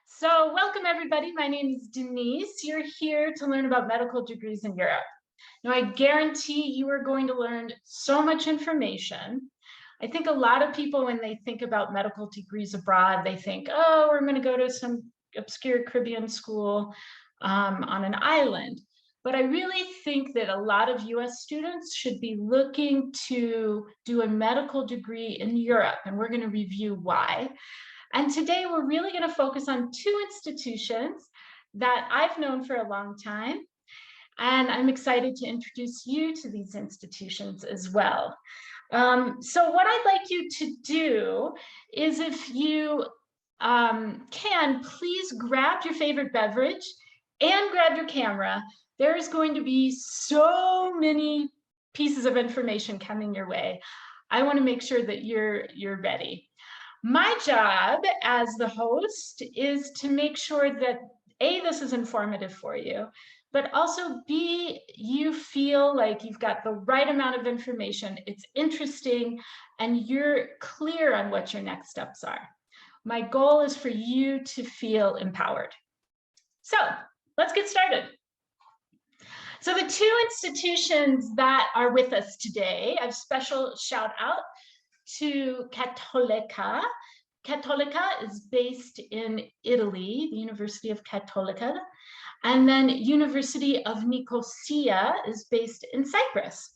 So welcome everybody. My name is Denise. You're here to learn about medical degrees in Europe. Now I guarantee you are going to learn so much information. I think a lot of people, when they think about medical degrees abroad, they think, oh, we're going to go to some obscure Caribbean school on an island. But I really think that a lot of US students should be looking to do a medical degree in Europe, and we're going to review why. And today we're really going to focus on two institutions that I've known for a long time. And I'm excited to introduce you to these institutions as well. So what I'd like you to do is, if you can, please grab your favorite beverage and grab your camera. There's going to be so many pieces of information coming your way. I want to make sure that you're ready. My job as the host is to make sure that A, this is informative for you, but also B, you feel like you've got the right amount of information, it's interesting, and you're clear on what your next steps are. My goal is for you to feel empowered. So let's get started. So the two institutions that are with us today, I have special shout out to Cattolica. Cattolica is based in Italy, the University of Cattolica, and then University of Nicosia is based in Cyprus.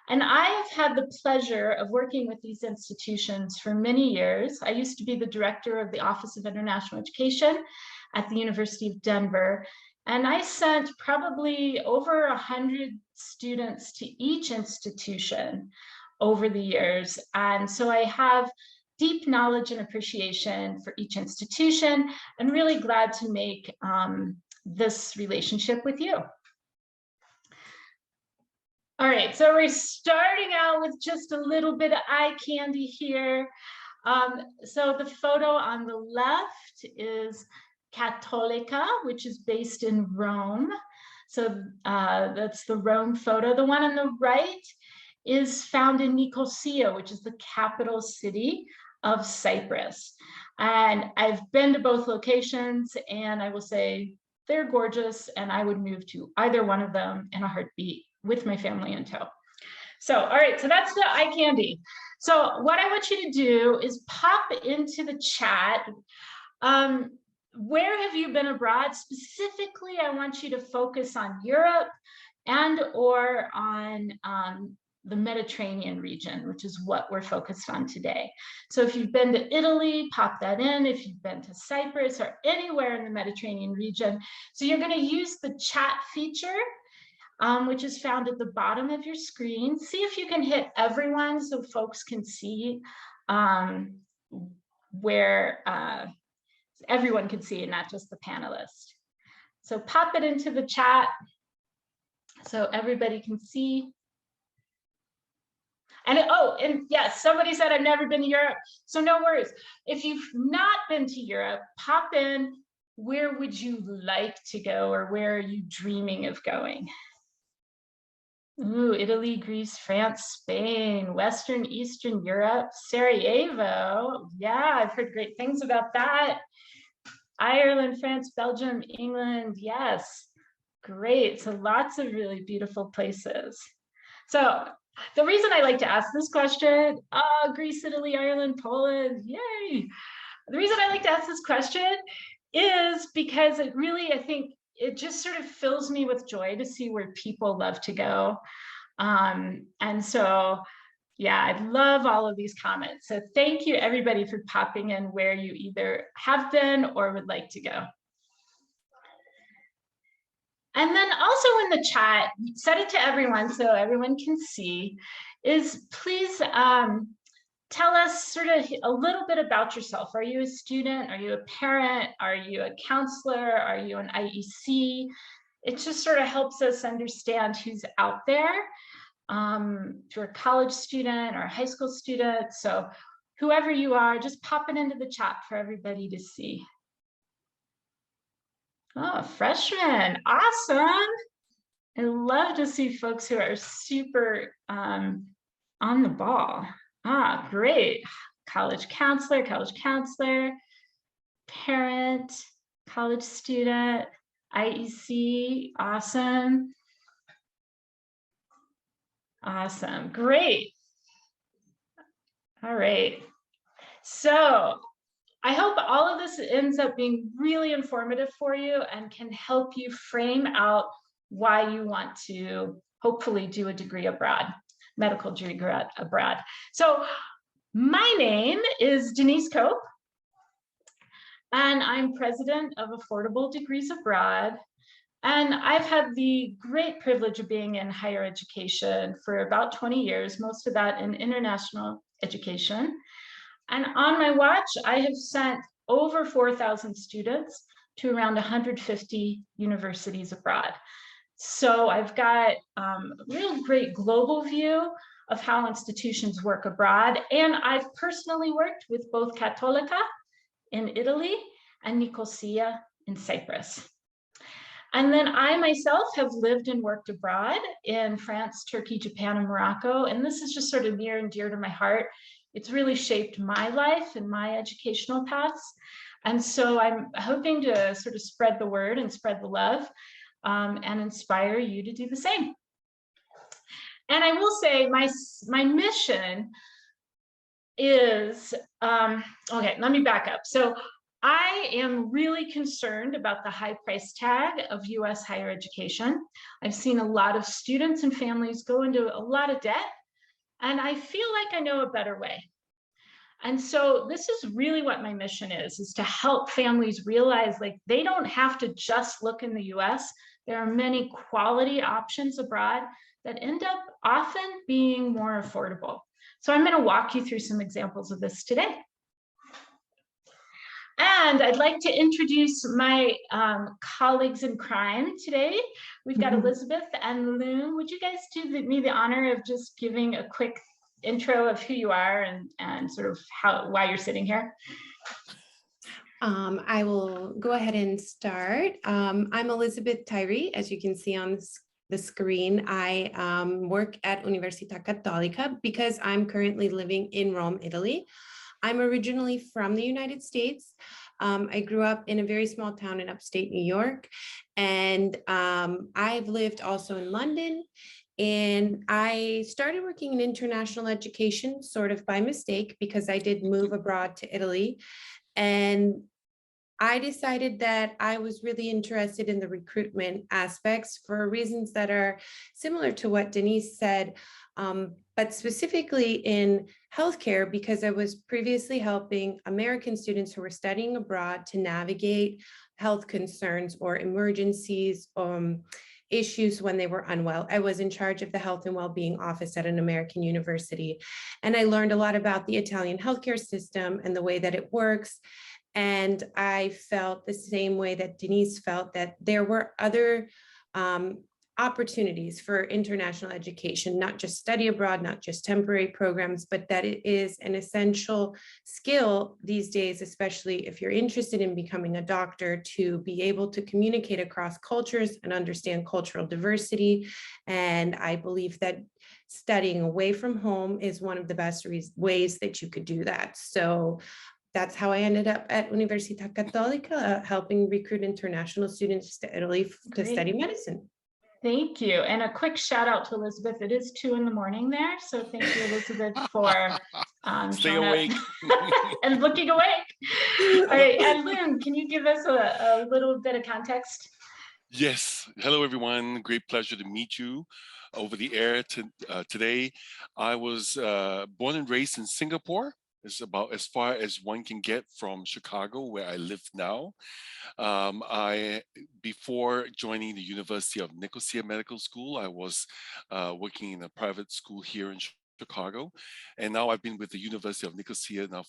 And I have had the pleasure of working with these institutions for many years. I used to be the director of the Office of International Education at the University of Denver, and I sent probably over 100 students to each institution over the years. And so I have deep knowledge and appreciation for each institution, and really glad to make this relationship with you. All right, so we're starting out with just a little bit of eye candy here. So the photo on the left is Cattolica, which is based in Rome. So that's the Rome photo. The one on the right is found in Nicosia, which is the capital city of Cyprus. And I've been to both locations, and I will say they're gorgeous, and I would move to either one of them in a heartbeat with my family in tow. So, all right, so that's the eye candy. So what I want you to do is pop into the chat. Where have you been abroad? Specifically, I want you to focus on Europe and or on the Mediterranean region, which is what we're focused on today. So if you've been to Italy, pop that in. If you've been to Cyprus or anywhere in the Mediterranean region. So you're going to use the chat feature, which is found at the bottom of your screen. See if you can hit everyone so folks can see where everyone can see, and not just the panelists. So pop it into the chat so everybody can see. And and yes, somebody said I've never been to Europe, so no worries. If you've not been to Europe, pop in, where would you like to go, or where are you dreaming of going? Ooh, Italy, Greece, France, Spain, Western, Eastern Europe, Sarajevo. Yeah, I've heard great things about that. Ireland, France, Belgium, England. Yes, great. So lots of really beautiful places. So the reason I like to ask this question, Greece, Italy, Ireland, Poland, yay. The reason I like to ask this question is because it really, I think, it just sort of fills me with joy to see where people love to go. And so, yeah, I love all of these comments. So thank you everybody for popping in where you either have been or would like to go. And then also in the chat, set it to everyone so everyone can see, is please tell us sort of a little bit about yourself. Are you a student? Are you a parent? Are you a counselor? Are you an IEC? It just sort of helps us understand who's out there. If you're a college student or a high school student. So whoever you are, just pop it into the chat for everybody to see. Oh, freshman, awesome. I love to see folks who are super on the ball. Ah, great. College counselor, parent. college student, IEC, awesome. Awesome, great. All right, so I hope all of this ends up being really informative for you and can help you frame out why you want to hopefully do a degree abroad, medical degree abroad. So my name is Denise Cope, and I'm president of Affordable Degrees Abroad. And I've had the great privilege of being in higher education for about 20 years, most of that in international education. And on my watch, I have sent over 4,000 students to around 150 universities abroad. So I've got a real great global view of how institutions work abroad. And I've personally worked with both Cattolica in Italy and Nicosia in Cyprus. And then I myself have lived and worked abroad in France, Turkey, Japan, and Morocco. And this is just sort of near and dear to my heart. It's really shaped my life and my educational paths. And so I'm hoping to sort of spread the word and spread the love and inspire you to do the same. And I will say my mission is, okay, let me back up. So I am really concerned about the high price tag of US higher education. I've seen a lot of students and families go into a lot of debt, and I feel like I know a better way. And so this is really what my mission is to help families realize like they don't have to just look in the US. There are many quality options abroad that end up often being more affordable. So I'm going to walk you through some examples of this today. And I'd like to introduce my colleagues in crime today. We've got Elizabeth and Loon. Would you guys do me the honor of just giving a quick intro of who you are and sort of why you're sitting here? I will go ahead and start. I'm Elizabeth Tyree, as you can see on the screen. I work at Universita Cattolica because I'm currently living in Rome, Italy. I'm originally from the United States. I grew up in a very small town in upstate New York, and I've lived also in London. And I started working in international education sort of by mistake because I did move abroad to Italy. And I decided that I was really interested in the recruitment aspects for reasons that are similar to what Denise said, but specifically in healthcare, because I was previously helping American students who were studying abroad to navigate health concerns or emergencies, issues when they were unwell. I was in charge of the health and well-being office at an American university, and I learned a lot about the Italian healthcare system and the way that it works. And I felt the same way that Denise felt, that there were other opportunities for international education, not just study abroad, not just temporary programs, but that it is an essential skill these days, especially if you're interested in becoming a doctor, to be able to communicate across cultures and understand cultural diversity. And I believe that studying away from home is one of the best ways that you could do that. So that's how I ended up at Universita Cattolica, helping recruit international students to Italy to study medicine. Thank you. And a quick shout out to Elizabeth. It is 2 in the morning there. So thank you, Elizabeth, for stay awake and looking awake. All right. And Loon, can you give us a little bit of context? Yes. Hello, everyone. Great pleasure to meet you over the air today. I was born and raised in Singapore. It's about as far as one can get from Chicago, where I live now. Before joining the University of Nicosia Medical School, I was working in a private school here in Chicago, and now I've been with the University of Nicosia now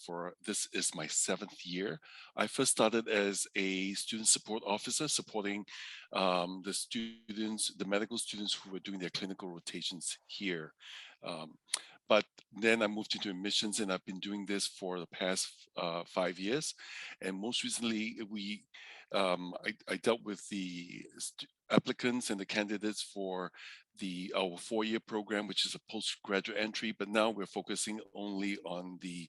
this is my 7th year. I first started as a student support officer, supporting the medical students who were doing their clinical rotations here. But then I moved into admissions, and I've been doing this for the past 5 years. And most recently, I dealt with the applicants and the candidates for our 4-year program, which is a postgraduate entry. But now we're focusing only on the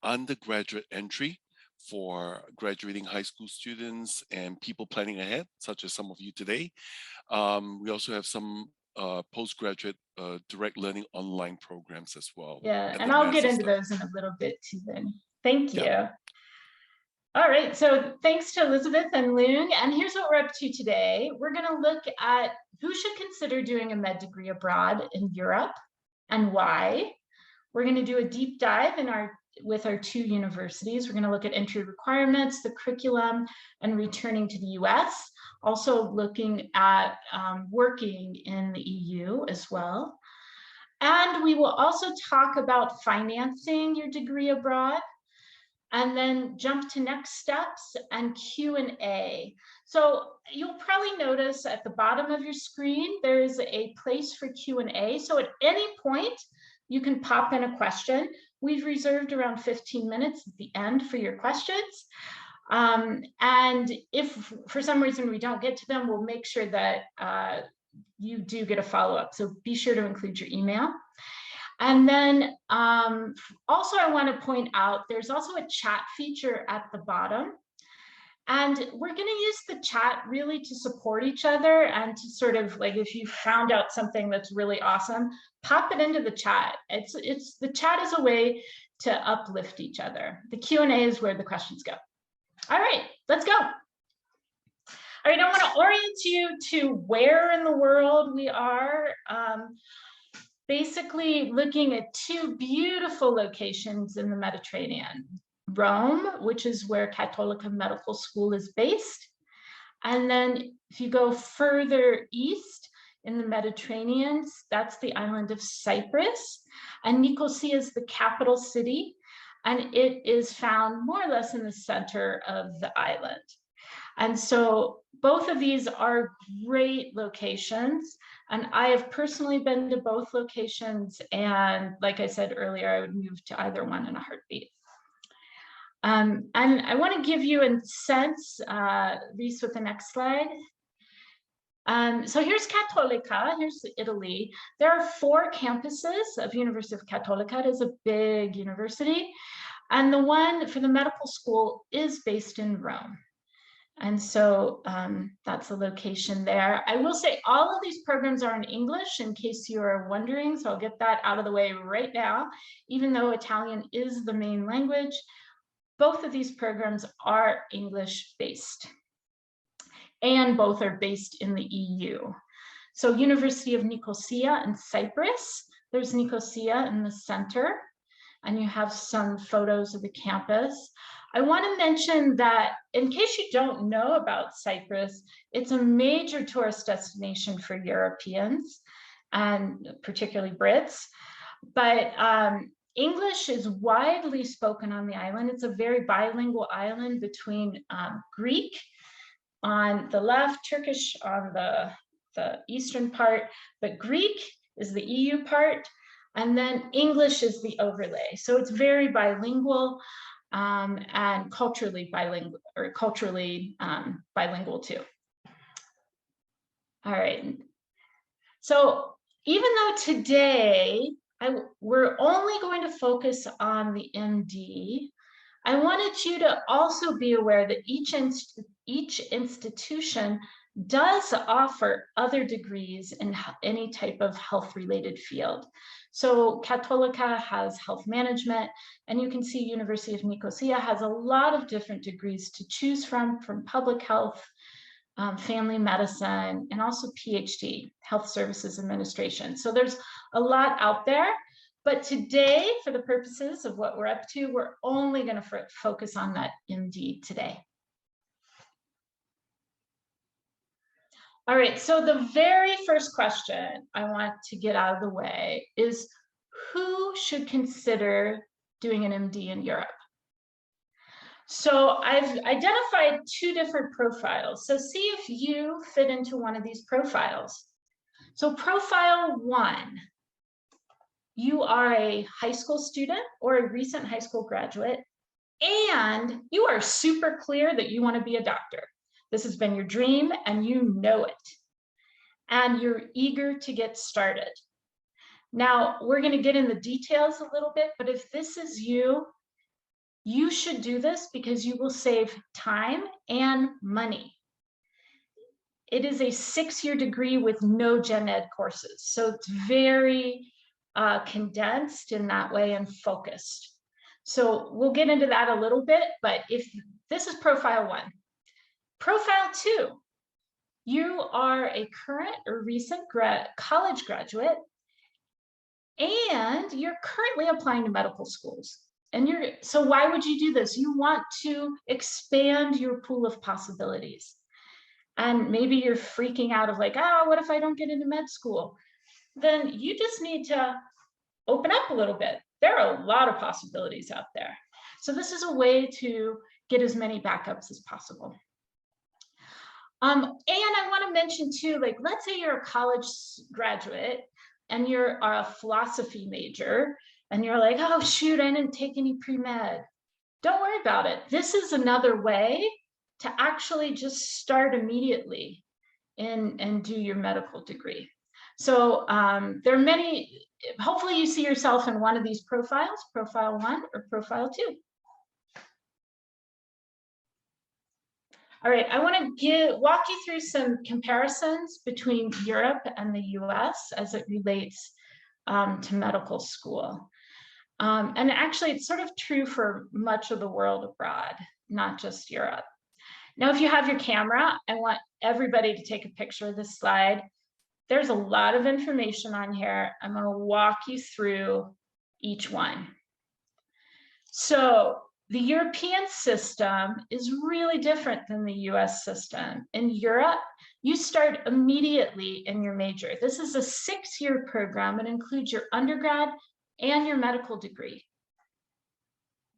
undergraduate entry for graduating high school students and people planning ahead, such as some of you today. We also have some postgraduate direct learning online programs as well. Yeah, at and the I'll get master's into level. those in a little bit too then. Thank you. Yeah. All right, so thanks to Elizabeth and Loong, and here's what we're up to today. We're gonna look at who should consider doing a med degree abroad in Europe and why. We're gonna do a deep dive with our two universities. We're gonna look at entry requirements, the curriculum, and returning to the US. Also looking at working in the EU as well. And we will also talk about financing your degree abroad, and then jump to next steps and Q&A. So you'll probably notice at the bottom of your screen, there is a place for Q&A. So at any point, you can pop in a question. We've reserved around 15 minutes at the end for your questions. And if for some reason we don't get to them, we'll make sure that you do get a follow-up. So be sure to include your email. And then also I want to point out, there's also a chat feature at the bottom. And we're going to use the chat really to support each other and to sort of like, if you found out something that's really awesome, pop it into the chat. The chat is a way to uplift each other. The Q&A is where the questions go. All right, let's go. All right, I want to orient you to where in the world we are. Basically looking at two beautiful locations in the Mediterranean. Rome, which is where Cattolica Medical School is based. And then if you go further east in the Mediterranean, that's the island of Cyprus. And Nicosia is the capital city, and it is found more or less in the center of the island. And so both of these are great locations. And I have personally been to both locations. And like I said earlier, I would move to either one in a heartbeat. And I want to give you a sense, Reese, with the next slide. So here's Cattolica, here's Italy. There are 4 campuses of University of Cattolica. It is a big university. And the one for the medical school is based in Rome. And so that's the location there. I will say all of these programs are in English in case you are wondering, so I'll get that out of the way right now. Even though Italian is the main language, both of these programs are English based. And both are based in the EU. So University of Nicosia in Cyprus, there's Nicosia in the center, and you have some photos of the campus. I want to mention that in case you don't know about Cyprus, it's a major tourist destination for Europeans and particularly Brits. But English is widely spoken on the island. It's a very bilingual island between Greek on the left, Turkish on the eastern part, but Greek is the EU part, and then English is the overlay. So it's very bilingual. And culturally bilingual, or culturally bilingual too. All right. So even though today we're only going to focus on the MD, I wanted you to also be aware that each institution does offer other degrees in any type of health-related field. So Cattolica has health management, and you can see University of Nicosia has a lot of different degrees to choose from public health, family medicine, and also PhD, Health Services Administration. So there's a lot out there, but today, for the purposes of what we're up to, we're only going to focus on that MD today. All right, so the very first question I want to get out of the way is, who should consider doing an MD in Europe? So I've identified 2 different profiles. So see if you fit into one of these profiles. So profile 1, you are a high school student or a recent high school graduate, and you are super clear that you want to be a doctor. This has been your dream and you know it. And you're eager to get started. Now, we're going to get in the details a little bit, but if this is you, You should do this because you will save time and money. It is a 6-year degree with no gen ed courses. So it's very condensed in that way and focused. So we'll get into that a little bit, but if this is profile 1. Profile 2, you are a current or recent college graduate, and you're currently applying to medical schools. And so why would you do this? You want to expand your pool of possibilities. And maybe you're freaking out of like, oh, what if I don't get into med school? Then you just need to open up a little bit. There are a lot of possibilities out there. So this is a way to get as many backups as possible. And I want to mention too, like, let's say you're a college graduate and you're a philosophy major and you're like, oh, shoot, I didn't take any pre-med. Don't worry about it. This is another way to actually just start immediately and do your medical degree. So there are many, hopefully you see yourself in one of these profiles, profile 1 or profile 2. All right, I want to walk you through some comparisons between Europe and the US as it relates to medical school. And actually, it's sort of true for much of the world abroad, not just Europe. Now, if you have your camera, I want everybody to take a picture of this slide. There's a lot of information on here. I'm going to walk you through each one. So the European system is really different than the US system. In Europe, you start immediately in your major. This is a 6-year program. It includes your undergrad and your medical degree,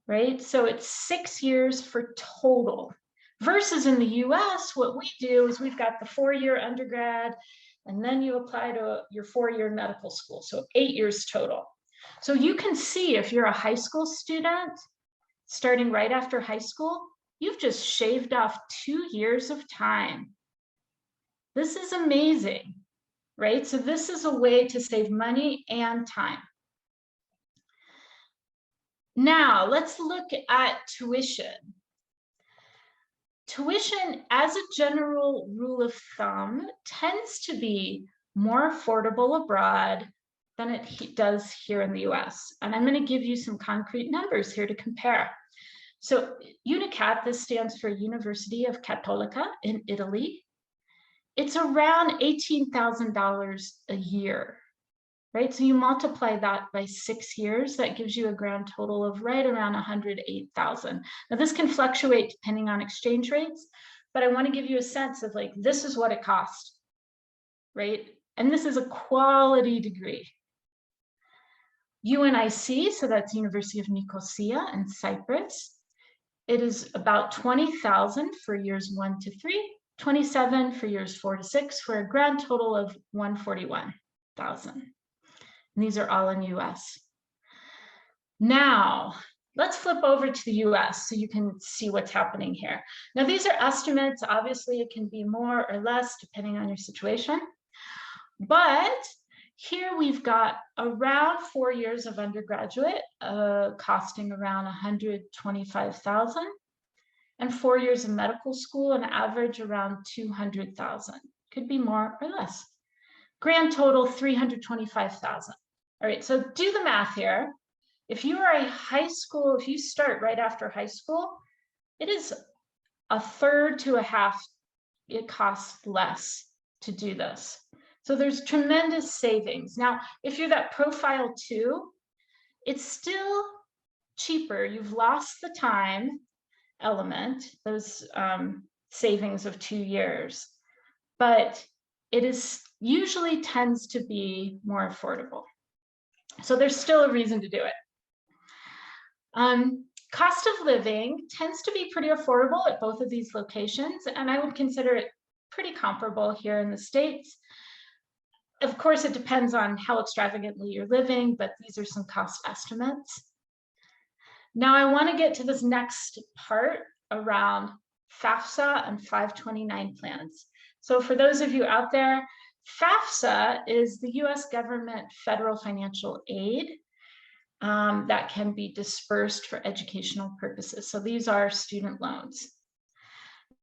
right? So it's 6 years for total. Versus in the US, what we do is we've got the 4-year undergrad, and then you apply to your 4-year medical school. So 8 years total. So you can see if you're a high school student, starting right after high school, you've just shaved off 2 years of time. This is amazing, right? So this is a way to save money and time. Now, let's look at tuition. Tuition, as a general rule of thumb, tends to be more affordable abroad than it does here in the US. And I'm going to give you some concrete numbers here to compare. So UNICAT, this stands for University of Cattolica in Italy. It's around $18,000 a year, right? So you multiply that by 6 years, that gives you a grand total of right around 108,000. Now this can fluctuate depending on exchange rates, but I want to give you a sense of like, this is what it costs, right? And this is a quality degree. UNIC, so that's University of Nicosia in Cyprus. It is about 20,000 for years 1 to 3, 27 for years 4 to 6, for a grand total of 141,000. And these are all in US. Now, let's flip over to the US so you can see what's happening here. Now, these are estimates. Obviously, it can be more or less depending on your situation. But here we've got around 4 years of undergraduate costing around 125,000, and 4 years of medical school, an average around 200,000. Could be more or less. Grand total 325,000. All right, so do the math here. If you are a high school, if you start right after high school, it is a third to a half, it costs less to do this. So there's tremendous savings. Now, if you're that profile 2, it's still cheaper. You've lost the time element, those savings of 2 years, but it is usually tends to be more affordable. So there's still a reason to do it. Cost of living tends to be pretty affordable at both of these locations, and I would consider it pretty comparable here in the States. Of course, it depends on how extravagantly you're living, but these are some cost estimates. Now, I want to get to this next part around FAFSA and 529 plans. So for those of you out there, FAFSA is the US government federal financial aid. that can be dispersed for educational purposes. So these are student loans.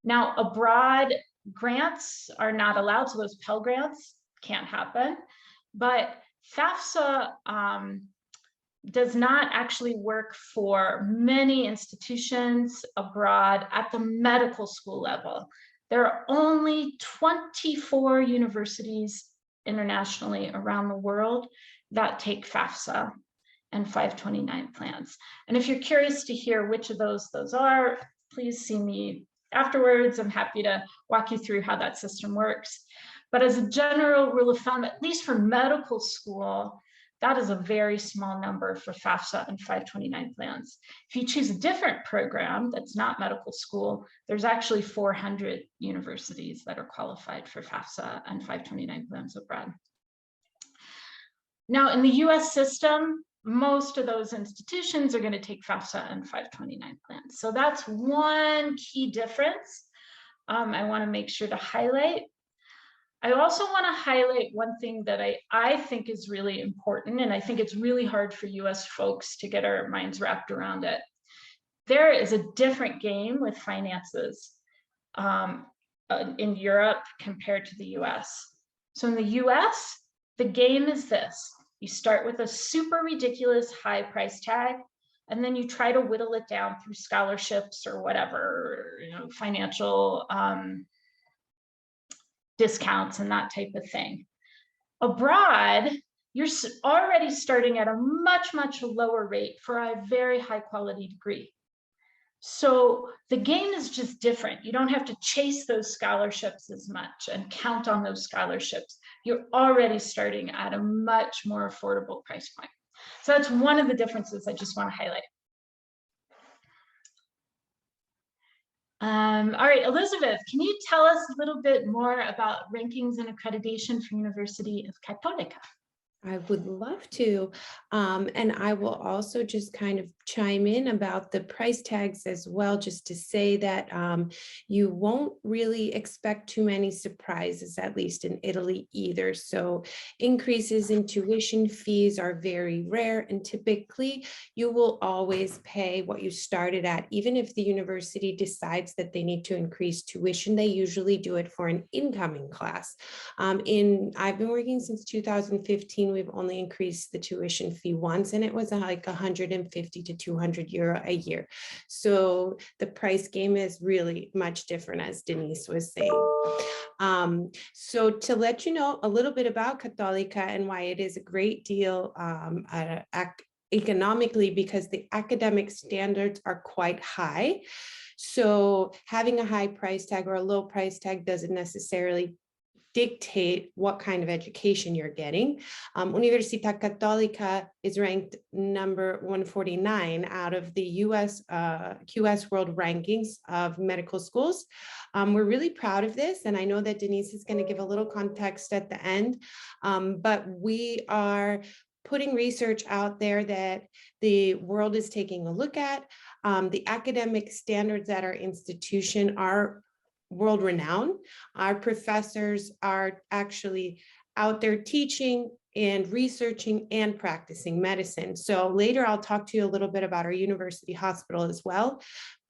Now, abroad grants are not allowed, so those Pell Grants can't happen. But FAFSA does not actually work for many institutions abroad at the medical school level. There are only 24 universities internationally around the world that take FAFSA and 529 plans. And if you're curious to hear which of those are, please see me afterwards. I'm happy to walk you through how that system works. But as a general rule of thumb, at least for medical school, that is a very small number for FAFSA and 529 plans. If you choose a different program that's not medical school, there's actually 400 universities that are qualified for FAFSA and 529 plans abroad. Now, in the US system, most of those institutions are going to take FAFSA and 529 plans. So that's one key difference I want to make sure to highlight. I also want to highlight one thing that I think is really important, and I think it's really hard for US folks to get our minds wrapped around it. There is a different game with finances in Europe compared to the US. So in the US, the game is this. You start with a super ridiculous high price tag, and then you try to whittle it down through scholarships or whatever, financial discounts and that type of thing. Abroad, you're already starting at a much, much lower rate for a very high quality degree. So the game is just different. You don't have to chase those scholarships as much and count on those scholarships. You're already starting at a much more affordable price point. So that's one of the differences I just want to highlight. All right, Elizabeth, can you tell us a little bit more about rankings and accreditation for University of Cattolica? I would love to. And I will also just kind of chime in about the price tags as well, just to say that you won't really expect too many surprises, at least in Italy either. So increases in tuition fees are very rare, and typically you will always pay what you started at. Even if the university decides that they need to increase tuition, they usually do it for an incoming class. I've been working since 2015. We've only increased the tuition fee once, and it was like 150 to 200 euro a year. So the price game is really much different, as Denise was saying. So to let you know a little bit about Cattolica and why it is a great deal economically, because the academic standards are quite high. So having a high price tag or a low price tag doesn't necessarily dictate what kind of education you're getting. Universita Cattolica is ranked number 149 out of the US QS World Rankings of medical schools. We're really proud of this, and I know that Denise is going to give a little context at the end, but we are putting research out there that the world is taking a look at. The academic standards at our institution are world renowned. Our professors are actually out there teaching and researching and practicing medicine. So later I'll talk to you a little bit about our university hospital as well.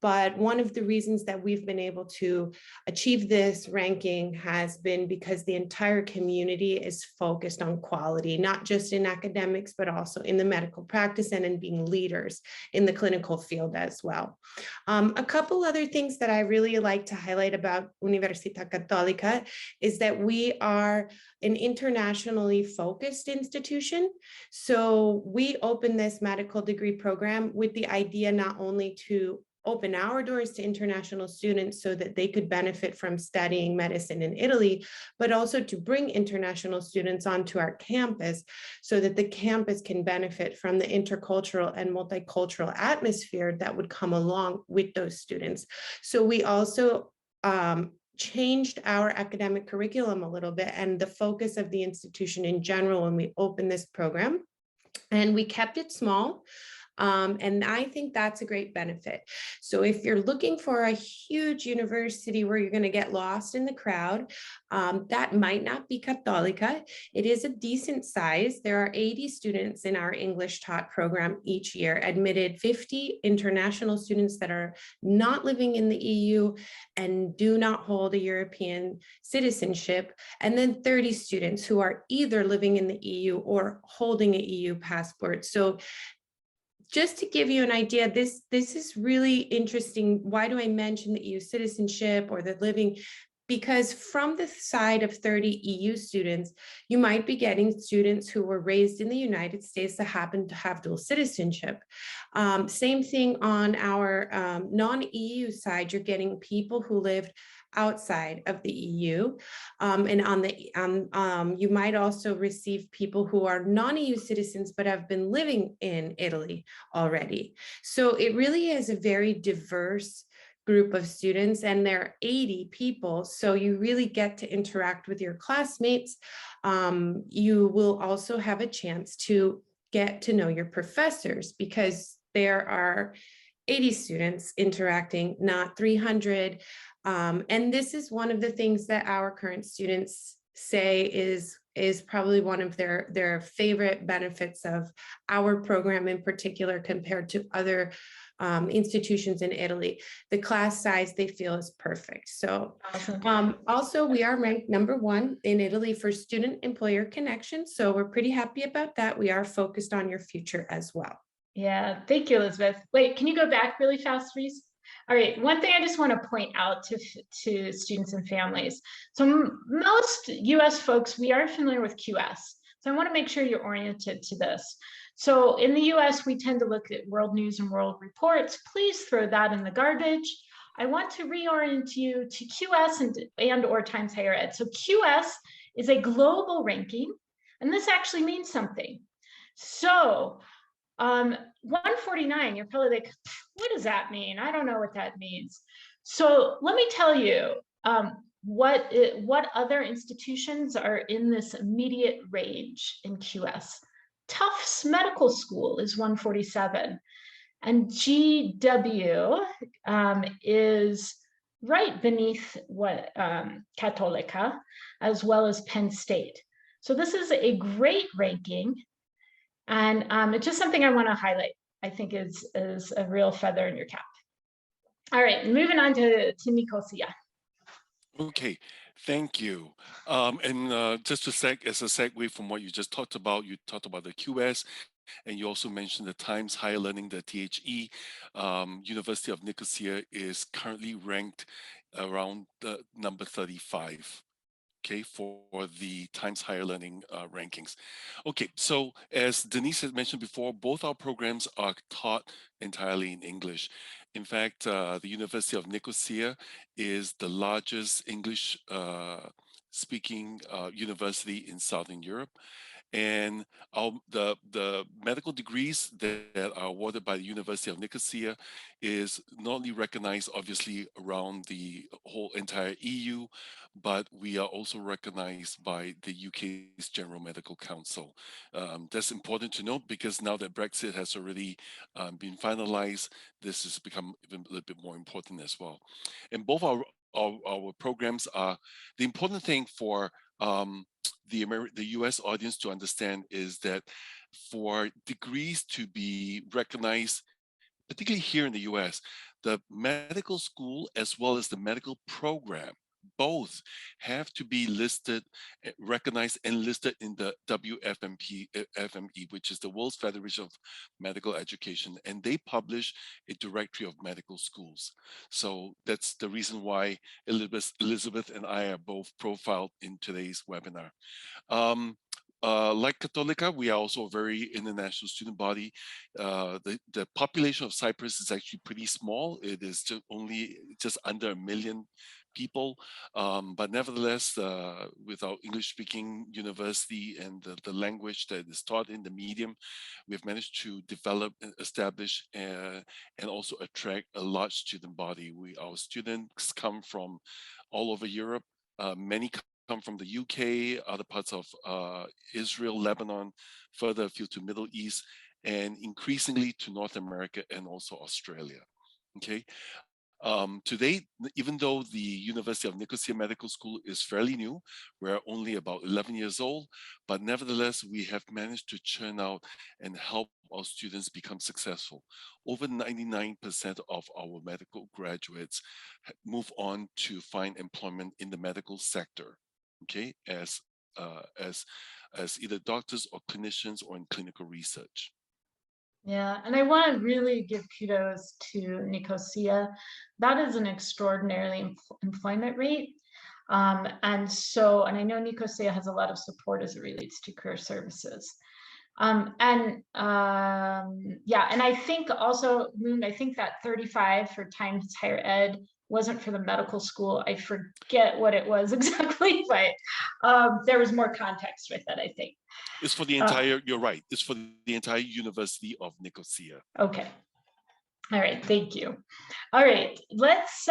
But one of the reasons that we've been able to achieve this ranking has been because the entire community is focused on quality, not just in academics, but also in the medical practice and in being leaders in the clinical field as well. A couple other things that I really like to highlight about Universita Cattolica is that we are an internationally focused institution. So we opened this medical degree program with the idea not only to open our doors to international students so that they could benefit from studying medicine in Italy, but also to bring international students onto our campus so that the campus can benefit from the intercultural and multicultural atmosphere that would come along with those students. So we also changed our academic curriculum a little bit and the focus of the institution in general when we opened this program. And we kept it small. And I think that's a great benefit. So if you're looking for a huge university where you're going to get lost in the crowd, that might not be Cattolica. It is a decent size. There are 80 students in our English taught program each year, admitted 50 international students that are not living in the EU and do not hold a European citizenship, and then 30 students who are either living in the EU or holding an EU passport. So just to give you an idea, this is really interesting. Why do I mention the EU citizenship or the living? Because from the side of 30 EU students, you might be getting students who were raised in the United States that happen to have dual citizenship. Same thing on our non-EU side, you're getting people who lived outside of the EU. And on the you might also receive people who are non-EU citizens but have been living in Italy already. So it really is a very diverse group of students, and there are 80 people, so you really get to interact with your classmates. You will also have a chance to get to know your professors, because there are 80 students interacting, not 300. And this is one of the things that our current students say is probably one of their favorite benefits of our program in particular compared to other institutions in Italy. The class size they feel is perfect. So Awesome. also we are ranked #1 in Italy for student employer connection. So we're pretty happy about that. We are focused on your future as well. Yeah, thank you, Elizabeth. Wait, can you go back really fast, please? All right, one thing I just want to point out to students and families. So most US folks, we are familiar with QS. So I want to make sure you're oriented to this. So in the US, we tend to look at world news and world reports. Please throw that in the garbage. I want to reorient you to QS and or Times Higher Ed. So QS is a global ranking, and this actually means something. So 149, you're probably like, what does that mean? I don't know what that means. So let me tell you what other institutions are in this immediate range in QS. Tufts Medical School is 147, and GW is right beneath what Cattolica, as well as Penn State. So this is a great ranking. And it's just something I want to highlight, I think is a real feather in your cap. All right, moving on to Nicosia. Okay, thank you. Just to as a segue from what you just talked about the QS, and you also mentioned the Times Higher Learning, the THE. University of Nicosia is currently ranked around the number 35. Okay, for the Times Higher Learning rankings. Okay, so as Denise had mentioned before, both our programs are taught entirely in English. In fact, the University of Nicosia is the largest English speaking university in Southern Europe. And the medical degrees that are awarded by the University of Nicosia is not only recognized, obviously, around the whole entire EU, but we are also recognized by the UK's General Medical Council. That's important to note because now that Brexit has already been finalized, this has become even a little bit more important as well. And both our programs are the important thing for the US audience to understand is that for degrees to be recognized, particularly here in the US, the medical school as well as the medical program both have to be listed, recognized and listed in the WFME, which is the World's Federation of Medical Education, and they publish a directory of medical schools. So that's the reason why Elizabeth and I are both profiled in today's webinar. Like Cattolica, we are also a very international student body. The population of Cyprus is actually pretty small. It is only just under 1 million people, but nevertheless, with our English-speaking university and the language that is taught in the medium, we've managed to develop, establish, and also attract a large student body. Our students come from all over Europe. Many come from the UK, other parts of Israel, Lebanon, further afield to Middle East, and increasingly to North America and also Australia. Okay. Today, even though the University of Nicosia Medical School is fairly new, we're only about 11 years old, but nevertheless, we have managed to churn out and help our students become successful. Over 99% of our medical graduates move on to find employment in the medical sector, okay, as either doctors or clinicians or in clinical research. Yeah, and I want to really give kudos to Nicosia. That is an extraordinary employment rate. And I know Nicosia has a lot of support as it relates to career services. Yeah, and I think also, Moon, I think that 35 for Times Higher Ed wasn't for the medical school. I forget what it was exactly, but there was more context with it, I think. It's for the entire, you're right, it's for the entire University of Nicosia. Okay. All right, thank you. All right, let's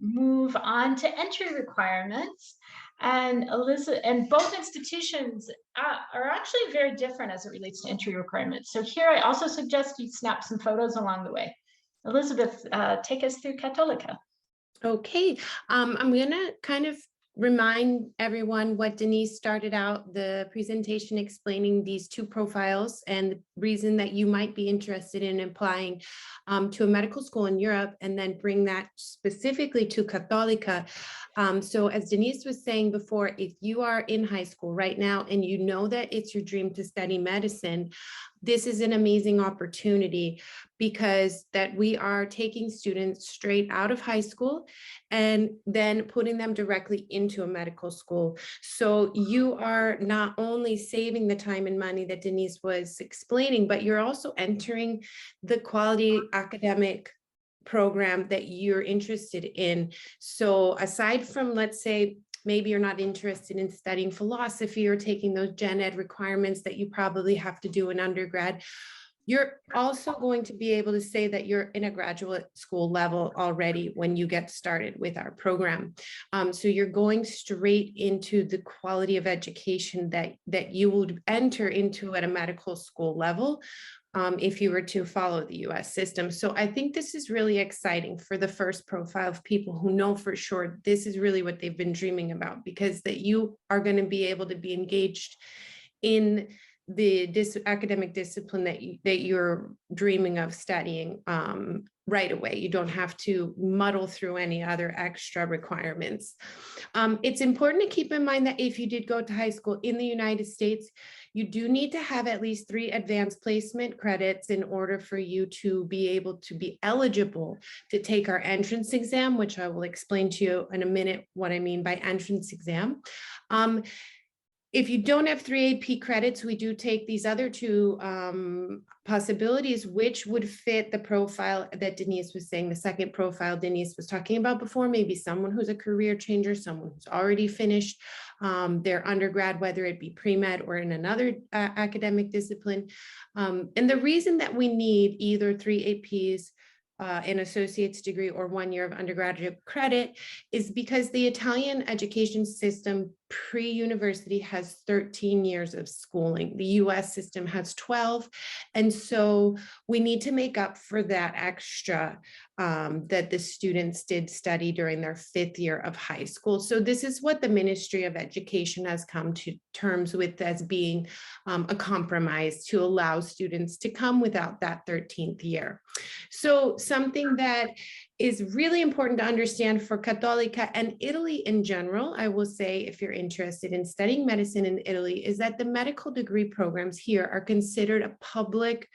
move on to entry requirements. And Elizabeth, and both institutions are actually very different as it relates to entry requirements. So here I also suggest you snap some photos along the way. Elizabeth, take us through Cattolica. Okay, I'm gonna kind of remind everyone what Denise started out the presentation explaining these two profiles and the reason that you might be interested in applying to a medical school in Europe, and then bring that specifically to Cattolica. So as Denise was saying before, if you are in high school right now and you know that it's your dream to study medicine, this is an amazing opportunity, because that we are taking students straight out of high school and then putting them directly into a medical school. So you are not only saving the time and money that Denise was explaining, but you're also entering the quality academic program that you're interested in. So aside from, let's say, maybe you're not interested in studying philosophy or taking those gen ed requirements that you probably have to do in undergrad, you're also going to be able to say that you're in a graduate school level already when you get started with our program. So you're going straight into the quality of education that you would enter into at a medical school level, if you were to follow the US system. So I think this is really exciting for the first profile of people who know for sure this is really what they've been dreaming about, because that you are going to be able to be engaged in the academic discipline that you're dreaming of studying right away. You don't have to muddle through any other extra requirements. It's important to keep in mind that if you did go to high school in the United States, you do need to have at least 3 advanced placement credits in order for you to be able to be eligible to take our entrance exam, which I will explain to you in a minute what I mean by entrance exam. If you don't have 3 AP credits, we do take these other 2 possibilities, which would fit the profile that Denise was saying, the second profile Denise was talking about before, maybe someone who's a career changer, someone who's already finished their undergrad, whether it be pre-med or in another academic discipline. And the reason that we need either 3 APs, an associate's degree, or 1 year of undergraduate credit is because the Italian education system pre-university has 13 years of schooling. The US system has 12. And so we need to make up for that extra that the students did study during their 5th year of high school. So this is what the Ministry of Education has come to terms with as being a compromise to allow students to come without that 13th year. So something that is really important to understand for Cattolica and Italy in general, I will say, if you're interested in studying medicine in Italy, is that the medical degree programs here are considered a public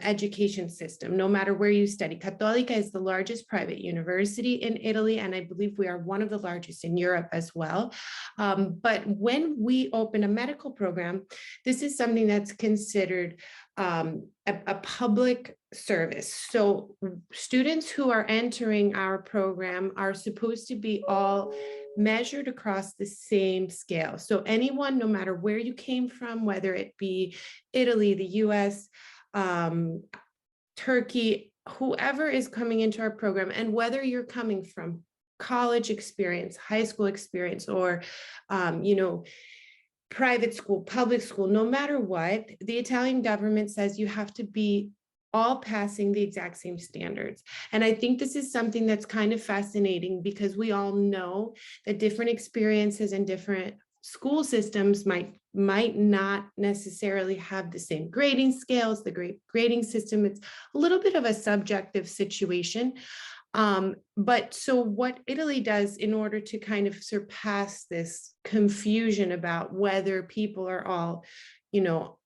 education system, no matter where you study. Cattolica is the largest private university in Italy, and I believe we are one of the largest in Europe as well. But when we open a medical program, this is something that's considered a public service. So students who are entering our program are supposed to be all measured across the same scale. So anyone, no matter where you came from, whether it be Italy, the US, Turkey, whoever is coming into our program, and whether you're coming from college experience, high school experience, or private school, public school, no matter what, the Italian government says you have to be all passing the exact same standards. And I think this is something that's kind of fascinating because we all know that different experiences and different school systems might not necessarily have the same grading scales, the grading system. It's a little bit of a subjective situation. But so what Italy does in order to kind of surpass this confusion about whether people are all,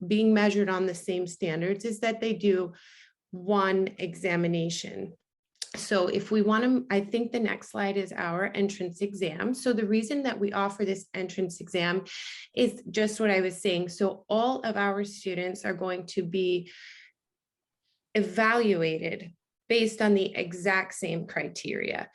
being measured on the same standards is that they do one examination. So if we want to, I think the next slide is our entrance exam. So the reason that we offer this entrance exam is just what I was saying. So all of our students are going to be evaluated based on the exact same criteria.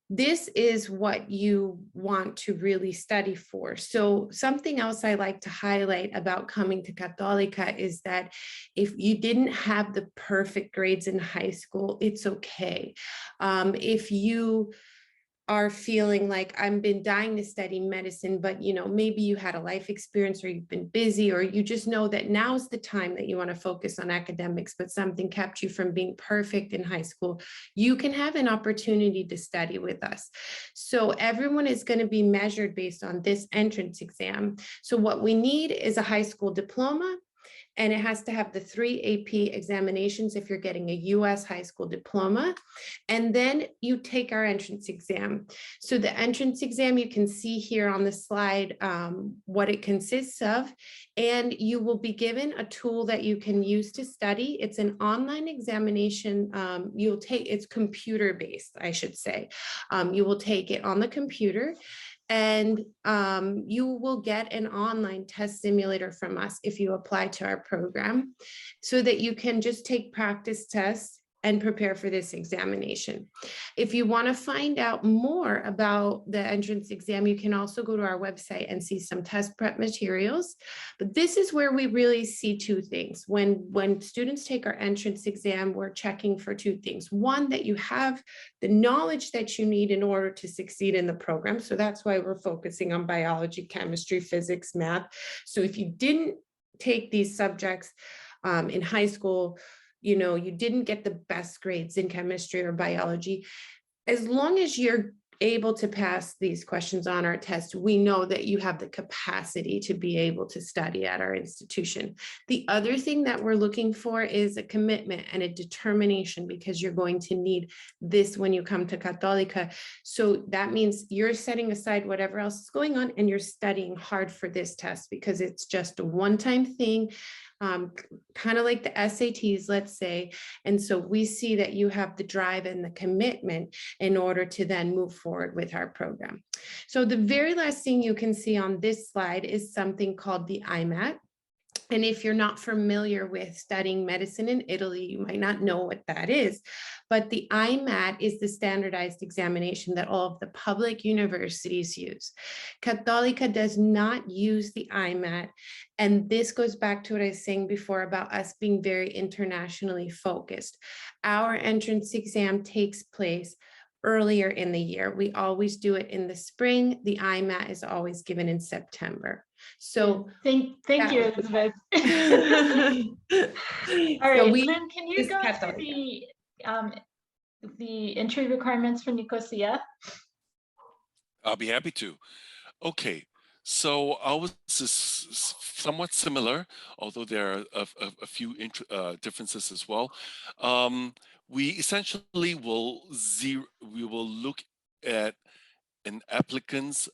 This is what you want to really study for. So something else I like to highlight about coming to Cattolica is that if you didn't have the perfect grades in high school, it's okay. If you are feeling like I've been dying to study medicine, but maybe you had a life experience or you've been busy, or you just know that now's the time that you want to focus on academics, but something kept you from being perfect in high school, you can have an opportunity to study with us. So everyone is going to be measured based on this entrance exam. So what we need is a high school diploma, and it has to have the 3 AP examinations if you're getting a US high school diploma. And then you take our entrance exam. So the entrance exam, you can see here on the slide what it consists of, and you will be given a tool that you can use to study. It's an online examination. It's computer-based, I should say. You will take it on the computer, and you will get an online test simulator from us if you apply to our program, so that you can just take practice tests and prepare for this examination. If you want to find out more about the entrance exam, you can also go to our website and see some test prep materials. But this is where we really see two things. When students take our entrance exam, we're checking for two things. One, that you have the knowledge that you need in order to succeed in the program. So that's why we're focusing on biology, chemistry, physics, math. So if you didn't take these subjects in high school, you didn't get the best grades in chemistry or biology, as long as you're able to pass these questions on our test, we know that you have the capacity to be able to study at our institution. The other thing that we're looking for is a commitment and a determination, because you're going to need this when you come to Cattolica. So that means you're setting aside whatever else is going on and you're studying hard for this test, because it's just a one-time thing. Kind of like the SATs, let's say. And so we see that you have the drive and the commitment in order to then move forward with our program. So the very last thing you can see on this slide is something called the IMAT. And if you're not familiar with studying medicine in Italy, you might not know what that is. But the IMAT is the standardized examination that all of the public universities use. Cattolica does not use the IMAT. And this goes back to what I was saying before about us being very internationally focused. Our entrance exam takes place earlier in the year. We always do it in the spring. The IMAT is always given in September. So thank you, Elizabeth. All right, Lynn, can you go through the entry requirements for Nicosia? I'll be happy to. Okay, so ours is somewhat similar, although there are a few differences as well. We essentially will look at an applicant's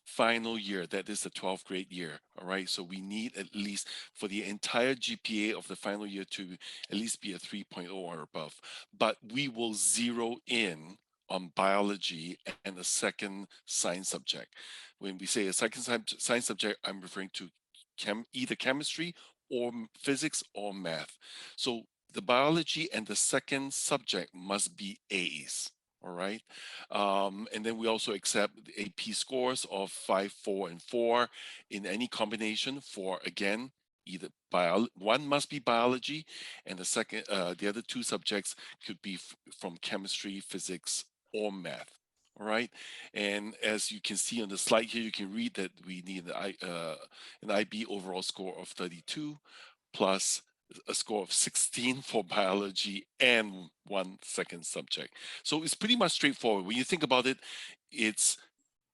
final year, that is the 12th grade year. All right, so we need at least for the entire GPA of the final year to at least be a 3.0 or above. But we will zero in on biology and a second science subject. When we say a second science subject, I'm referring to either chemistry or physics or math. So the biology and the second subject must be A's. All right. And then we also accept the AP scores of 5, 4, and 4 in any combination for, again, either one must be biology, and the other two subjects could be from chemistry, physics, or math. All right, and as you can see on the slide here, you can read that we need an IB overall score of 32 plus a score of 16 for biology and 1 second subject. So it's pretty much straightforward. When you think about it, it's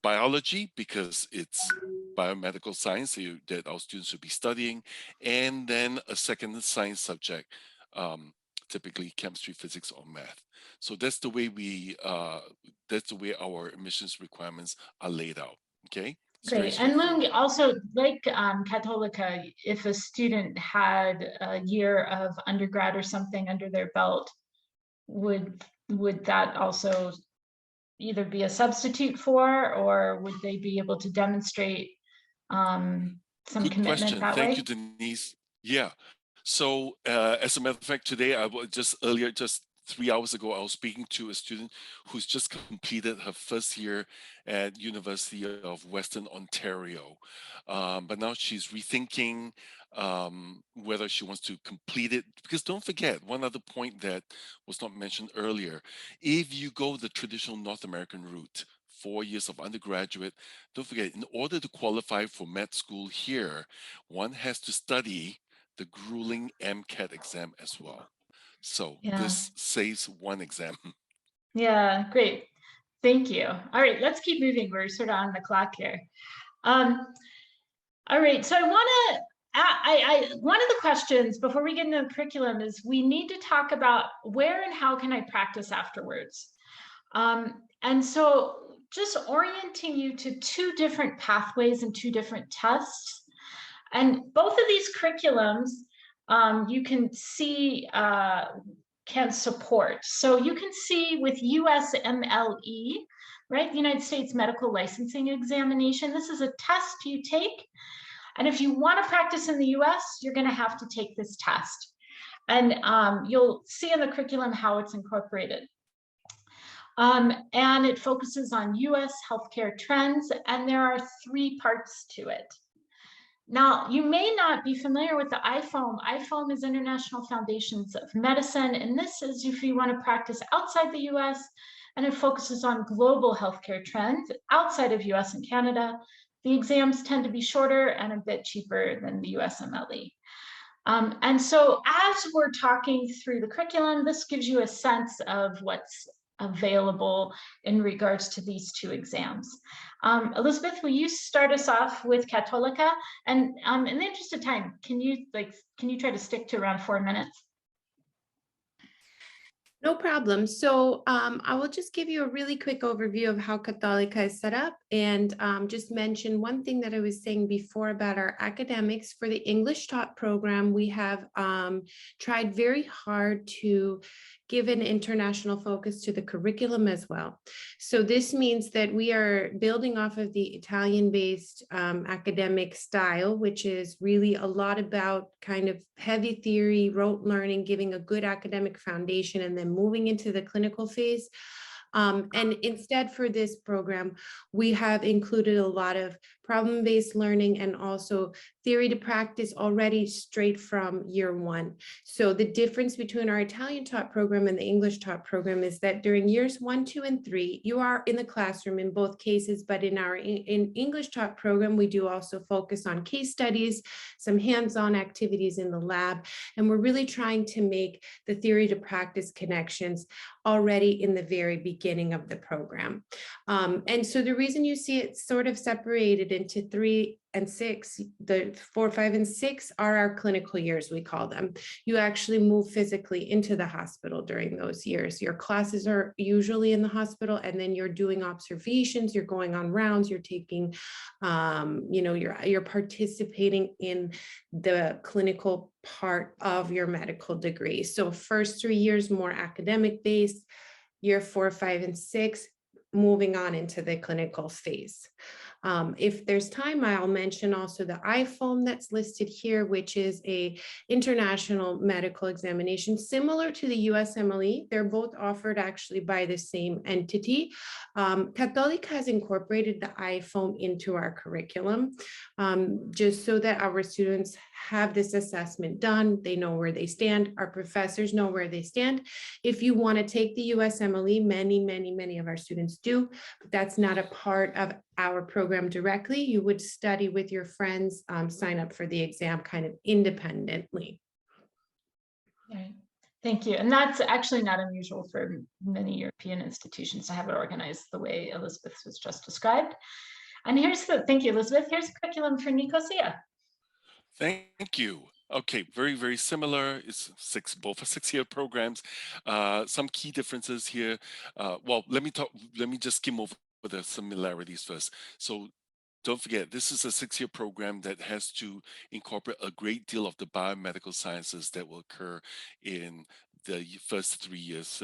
biology because it's biomedical science that our students should be studying, and then a second science subject, typically chemistry, physics, or math. So that's the way our admissions requirements are laid out. Okay, it's very Great. And Lung, straightforward. also like Cattolica, if a student had a year of undergrad or something under their belt, would that also either be a substitute for, or would they be able to demonstrate some Good commitment question. that Thank way? you, Denise. Yeah. So as a matter of fact, today I was just 3 hours ago, I was speaking to a student who's just completed her first year at University of Western Ontario. But now she's rethinking whether she wants to complete it. Because don't forget, one other point that was not mentioned earlier, if you go the traditional North American route, 4 years of undergraduate, don't forget, in order to qualify for med school here, one has to study the grueling MCAT exam as well. So Yeah. this saves one exam. Yeah, great. Thank you. All right, let's keep moving. We're sort of on the clock here. All right, so I want to, one of the questions before we get into the curriculum is we need to talk about where and how can I practice afterwards? And so just orienting you to two different pathways and two different tests. And both of these curriculums you can see can support. So you can see with USMLE, right, the United States Medical Licensing Examination, this is a test you take. And if you want to practice in the US, you're going to have to take this test. And you'll see in the curriculum how it's incorporated. And it focuses on US healthcare trends, and there are 3 parts to it. Now, you may not be familiar with the IFOM. IFOM is International Foundations of Medicine, and this is if you want to practice outside the US, and it focuses on global healthcare trends outside of US and Canada. The exams tend to be shorter and a bit cheaper than the USMLE. And so as we're talking through the curriculum, this gives you a sense of what's available in regards to these 2 exams. Elizabeth, will you start us off with Cattolica? And in the interest of time, can you try to stick to around 4 minutes? No problem. So I will just give you a really quick overview of how Cattolica is set up, and just mention one thing that I was saying before about our academics. For the English taught program, we have tried very hard to give an international focus to the curriculum as well. So this means that we are building off of the Italian-based academic style, which is really a lot about kind of heavy theory, rote learning, giving a good academic foundation, and then moving into the clinical phase. And instead for this program, we have included a lot of problem-based learning and also theory to practice already straight from year 1. So the difference between our Italian taught program and the English taught program is that during years 1, 2, and 3, you are in the classroom in both cases, but in our English taught program, we do also focus on case studies, some hands-on activities in the lab, and we're really trying to make the theory to practice connections already in the very beginning of the program. And so the reason you see it sort of separated into 3 and 6, the 4, 5, and 6 are our clinical years, we call them. You actually move physically into the hospital during those years. Your classes are usually in the hospital, and then you're doing observations, you're going on rounds, you're taking, you're participating in the clinical part of your medical degree. So first 3 years, more academic based, year 4, 5, and 6, moving on into the clinical phase. If there's time, I'll mention also the IFOM that's listed here, which is a international medical examination similar to the USMLE. They're both offered actually by the same entity. Cattolica has incorporated the IFOM into our curriculum, just so that our students have this assessment done. They know where they stand. Our professors know where they stand. If you want to take the USMLE, many of our students do, but that's not a part of our program directly. You would study with your friends, sign up for the exam kind of independently. Right. Thank you. And that's actually not unusual for many European institutions to have it organized the way Elizabeth was just described. And thank you, Elizabeth. Here's the curriculum for Nicosia. Thank you. Okay, very similar. It's both are 6-year programs. Some key differences here. Well, let me just skim over the similarities first. So don't forget, this is a 6-year program that has to incorporate a great deal of the biomedical sciences that will occur in the first 3 years,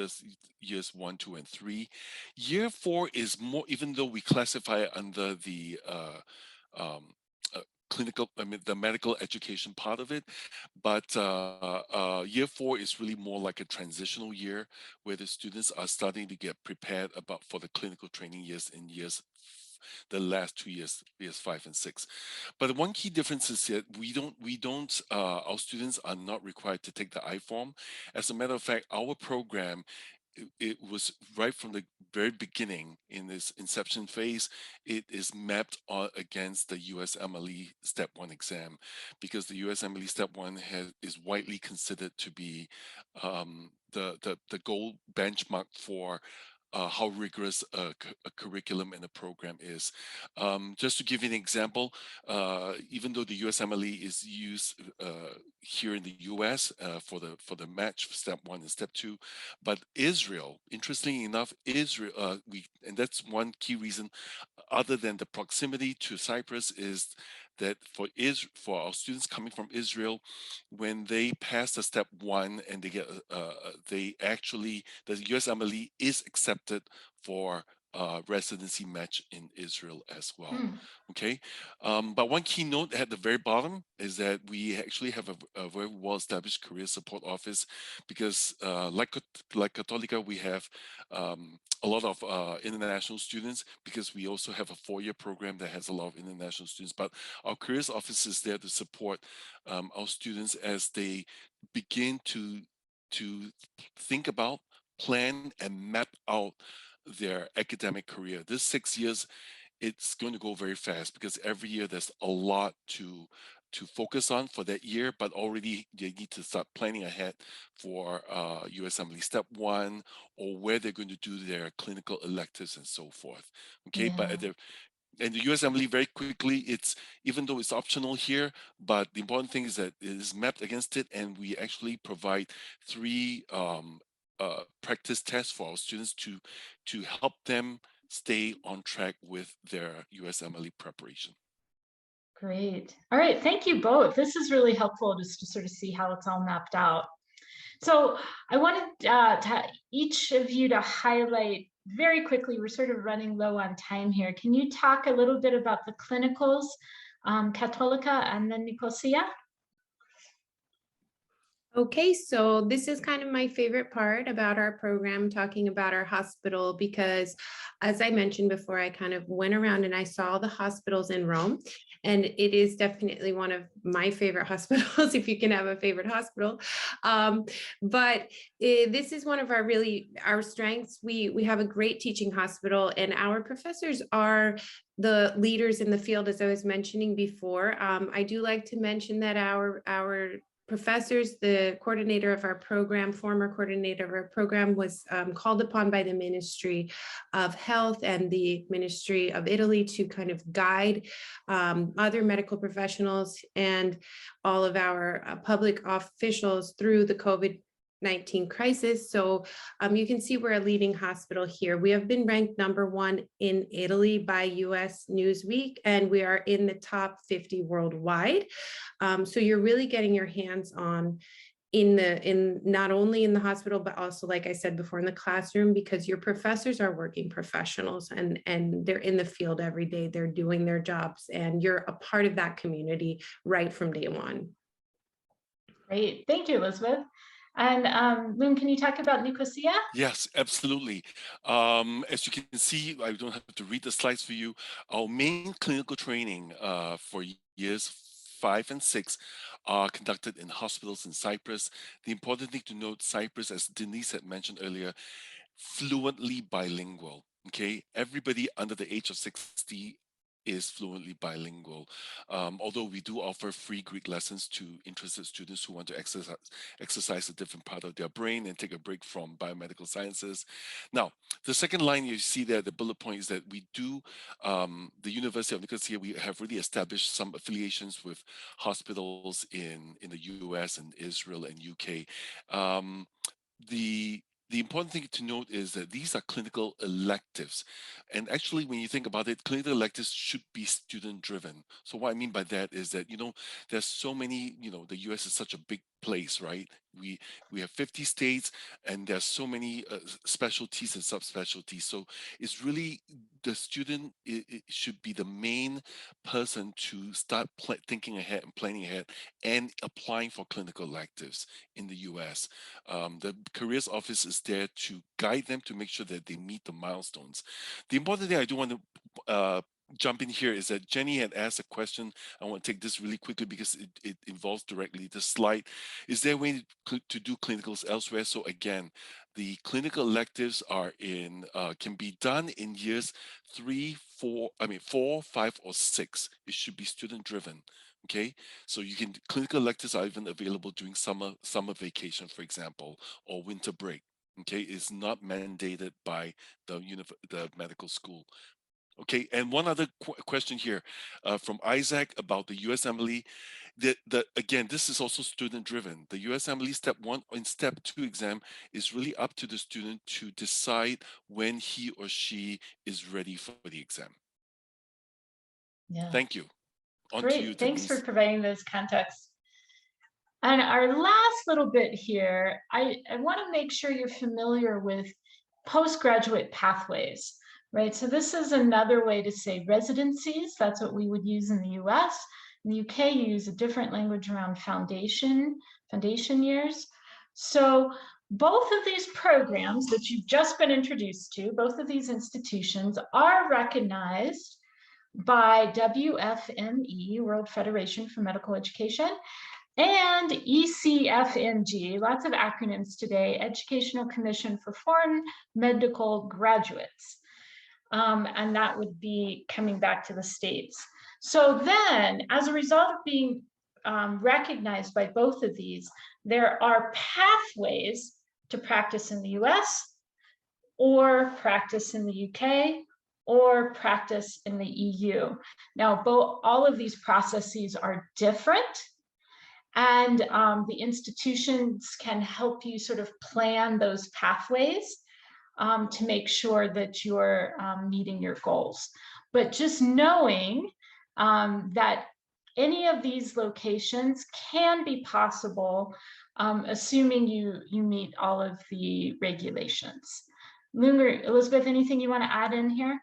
years 1, 2, and 3. Year 4 is more, even though we classify it under the clinical, the medical education part of it, but year 4 is really more like a transitional year where the students are starting to get prepared for the clinical training years in the last 2 years, years 5 and 6. But one key difference is that our students are not required to take the IFOM. As a matter of fact, our program, it was right from the very beginning in this inception phase, it is mapped against the USMLE Step 1 exam, because the USMLE Step 1 is widely considered to be the gold benchmark for how rigorous a curriculum and a program is. Just to give you an example, even though the USMLE is used here in the US for the match for Step 1 and Step 2, but Israel, interestingly enough, and that's one key reason, other than the proximity to Cyprus, is that for our students coming from Israel, when they pass the Step 1 and they get the USMLE is accepted for residency match in Israel as well. Okay, but one key note at the very bottom is that we actually have a very well-established career support office, because like Cattolica, we have a lot of international students, because we also have a 4-year program that has a lot of international students. But our careers office is there to support our students as they begin to think about, plan, and map out their academic career. This 6 years, it's going to go very fast, because every year there's a lot to focus on for that year, but already they need to start planning ahead for USMLE Step 1, or where they're going to do their clinical electives and so forth. Okay, Yeah. but and the USMLE, very quickly, even though it's optional here, but the important thing is that it is mapped against it, and we actually provide 3 practice tests for our students to help them stay on track with their USMLE preparation. Great. All right. Thank you both. This is really helpful just to sort of see how it's all mapped out. So I wanted each of you to highlight very quickly, we're sort of running low on time here. Can you talk a little bit about the clinicals, Cattolica and then Nicosia? Okay, so this is kind of my favorite part about our program, talking about our hospital, because as I mentioned before, I kind of went around and I saw the hospitals in Rome, and it is definitely one of my favorite hospitals, if you can have a favorite hospital. But this is one of our strengths. We have a great teaching hospital, and our professors are the leaders in the field, as I was mentioning before. I do like to mention that our professors, the coordinator of our program, former coordinator of our program, was called upon by the Ministry of Health and the Ministry of Italy to kind of guide other medical professionals and all of our public officials through the COVID-19 crisis. So you can see we're a leading hospital here. We have been ranked #1 in Italy by US Newsweek, and we are in the top 50 worldwide. So you're really getting your hands on in not only in the hospital, but also, like I said before, in the classroom, because your professors are working professionals and they're in the field every day, they're doing their jobs, and you're a part of that community right from day one. Great, thank you, Elizabeth. And Loon, can you talk about Nicosia? Yes, absolutely. As you can see, I don't have to read the slides for you. Our main clinical training for years 5 and 6 are conducted in hospitals in Cyprus. The important thing to note, Cyprus, as Denise had mentioned earlier, fluently bilingual. Okay, everybody under the age of 60 is fluently bilingual. Although we do offer free Greek lessons to interested students who want to exercise a different part of their brain and take a break from biomedical sciences. Now, the second line you see there, the bullet point, is that we do, the University of Nicosia, we have really established some affiliations with hospitals in the US and Israel and UK. The important thing to note is that these are clinical electives. And actually, when you think about it, clinical electives should be student driven. So what I mean by that is that, there's so many, the US is such a big place, right? We have 50 states and there's so many specialties and subspecialties. So it's really the student, it should be the main person to start thinking ahead and planning ahead and applying for clinical electives in the US. The careers office is there to guide them to make sure that they meet the milestones. The important thing I do want to jump in here is that Jenny had asked a question. I want to take this really quickly because it involves directly the slide. Is there a way to do clinicals elsewhere? So again, the clinical electives are can be done in years 4, 5, or 6. It should be student driven. Okay, so clinical electives are even available during summer vacation, for example, or winter break. Okay, it's not mandated by the medical school. Okay, and one other question here from Isaac about the USMLE. Again, this is also student driven. The USMLE step 1 and step 2 exam is really up to the student to decide when he or she is ready for the exam. Yeah. Thank you. On to you, Great, thanks for Denise. providing those contexts. And our last little bit here, I want to make sure you're familiar with postgraduate pathways, right? So this is another way to say residencies. That's what we would use in the US. In the UK, you use a different language around foundation years. So both of these programs that you've just been introduced to, both of these institutions are recognized by WFME, World Federation for Medical Education, and ECFMG, lots of acronyms today, Educational Commission for Foreign Medical Graduates. And that would be coming back to the States. So then, as a result of being recognized by both of these, there are pathways to practice in the US, or practice in the UK, or practice in the EU. Now, all of these processes are different, and the institutions can help you sort of plan those pathways to make sure that you're meeting your goals. But just knowing that any of these locations can be possible, assuming you meet all of the regulations. Elizabeth, anything you want to add in here?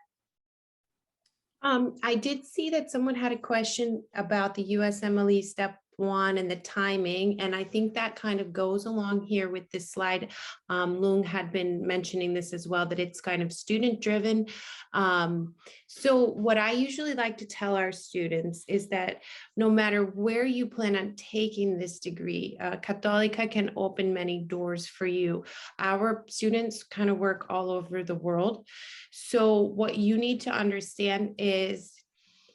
I did see that someone had a question about the USMLE step 1 and the timing, and I think that kind of goes along here with this slide. Lung had been mentioning this as well, that it's kind of student driven. So what I usually like to tell our students is that no matter where you plan on taking this degree, Cattolica can open many doors for you. Our students kind of work all over the world. So what you need to understand is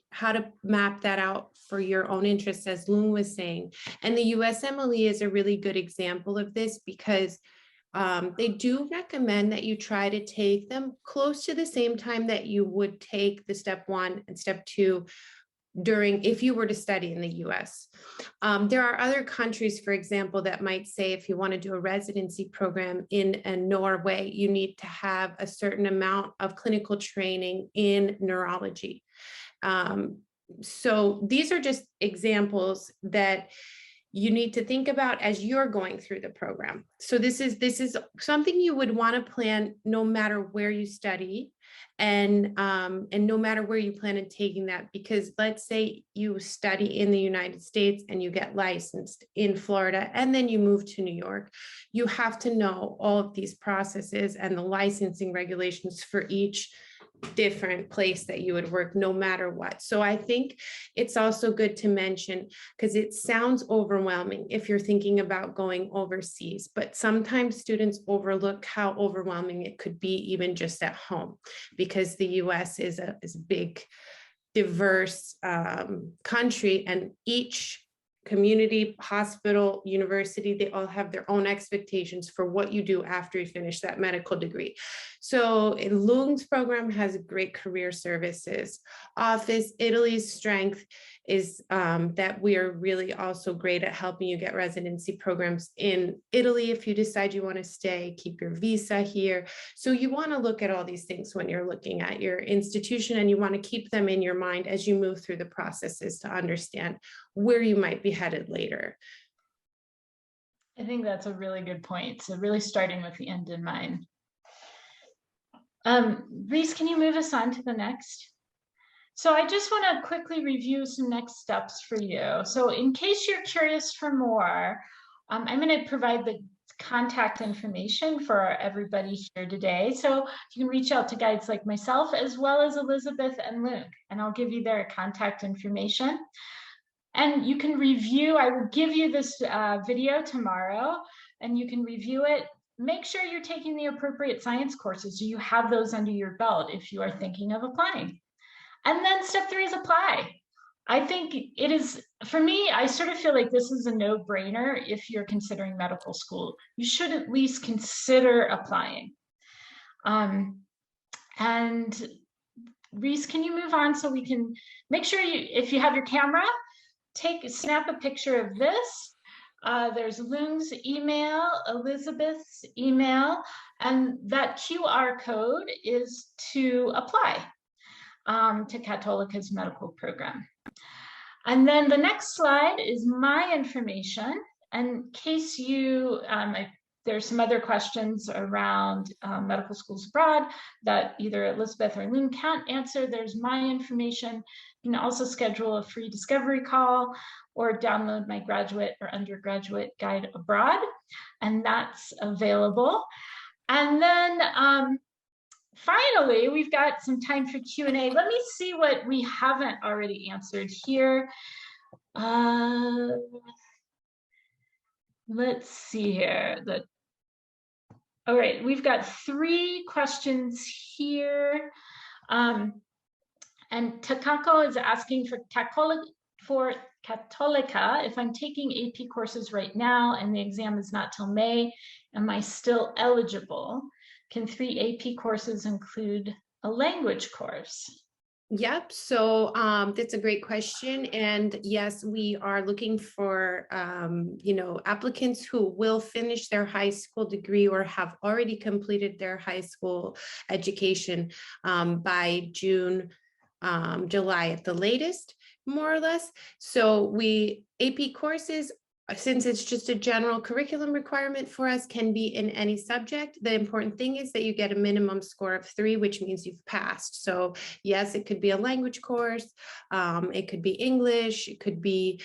how to map that out for your own interests, as Loon was saying. And the USMLE is a really good example of this, because they do recommend that you try to take them close to the same time that you would take the step 1 and step 2 if you were to study in the US. There are other countries, for example, that might say if you want to do a residency program in Norway, you need to have a certain amount of clinical training in neurology. So these are just examples that you need to think about as you're going through the program. So this is something you would want to plan no matter where you study, and no matter where you plan on taking that, because let's say you study in the United States and you get licensed in Florida and then you move to New York, you have to know all of these processes and the licensing regulations for each different place that you would work no matter what. So I think it's also good to mention, because it sounds overwhelming if you're thinking about going overseas, but sometimes students overlook how overwhelming it could be even just at home, because the US is a big, diverse country, and each community, hospital, university, they all have their own expectations for what you do after you finish that medical degree. So Lung's program has great career services office. Italy's strength is that we are really also great at helping you get residency programs in Italy if you decide you want to stay, keep your visa here. So you want to look at all these things when you're looking at your institution, and you want to keep them in your mind as you move through the processes to understand where you might be headed later. I think that's a really good point. So really starting with the end in mind. Reese, can you move us on to the next? So I just want to quickly review some next steps for you. So in case you're curious for more, I'm going to provide the contact information for everybody here today. So you can reach out to guides like myself, as well as Elizabeth and Luke, and I'll give you their contact information. And you can review, I will give you this video tomorrow, and you can review it. Make sure you're taking the appropriate science courses, so you have those under your belt if you are thinking of applying. And then step 3 is apply. I think it is, for me, I sort of feel like this is a no-brainer if you're considering medical school. You should at least consider applying. And Reese, can you move on so we can make sure you, if you have your camera, snap a picture of this. There's Lung's email, Elizabeth's email, and that QR code is to apply to Cattolica's medical program. And then the next slide is my information. In case you, there's some other questions around medical schools abroad that either Elizabeth or Lung can't answer, there's my information. You can also schedule a free discovery call or download my graduate or undergraduate guide abroad, and that's available. And then finally, we've got some time for Q&A. Let me see what we haven't already answered here. Let's see here. All right, we've got 3 questions here. And Takako is asking for Cattolica, if I'm taking AP courses right now and the exam is not till May, am I still eligible? Can 3 AP courses include a language course? Yep. So that's a great question. And yes, we are looking for, applicants who will finish their high school degree or have already completed their high school education by June, July at the latest, more or less. So AP courses, since it's just a general curriculum requirement for us, can be in any subject. The important thing is that you get a minimum score of 3, which means you've passed. So yes, it could be a language course, it could be English, it could be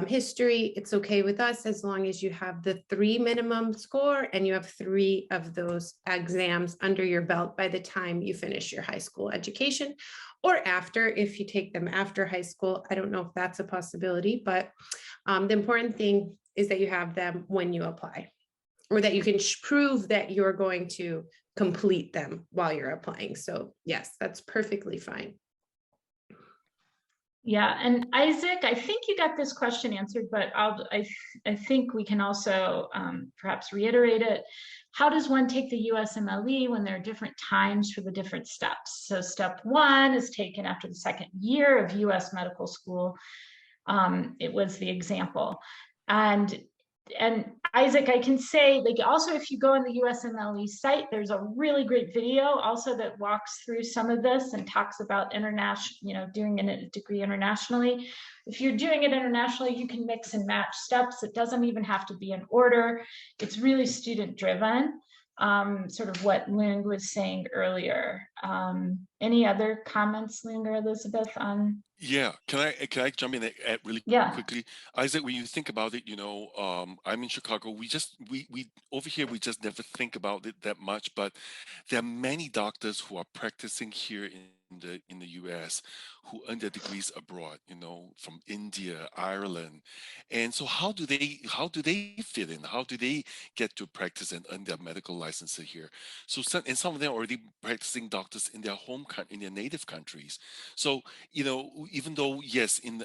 history. It's okay with us as long as you have the 3 minimum score and you have 3 of those exams under your belt by the time you finish your high school education. Or after, if you take them after high school. I don't know if that's a possibility, but the important thing is that you have them when you apply, or that you can prove that you're going to complete them while you're applying. So yes, that's perfectly fine. Yeah, and Isaac, I think you got this question answered, but I think we can also perhaps reiterate it. How does one take the USMLE when there are different times for the different steps? So step 1 is taken after the 2nd year of US medical school. It was the example. And and Isaac, I can say, like, also, if you go on the USMLE site, there's a really great video also that walks through some of this and talks about international, doing a degree internationally. If you're doing it internationally, you can mix and match steps. It doesn't even have to be in order. It's really student driven, sort of what Lung was saying earlier. Any other comments, Lung or Elizabeth, on? Yeah, can I jump in at really Yeah. quickly? Isaac, when you think about it, I'm in Chicago. We over here we just never think about it that much, but there are many doctors who are practicing here in the US who earn their degrees abroad, from India, Ireland. And so how do they fit in? How do they get to practice and earn their medical licenses here? So some of them are already practicing doctors in their in their native countries. So even though yes, in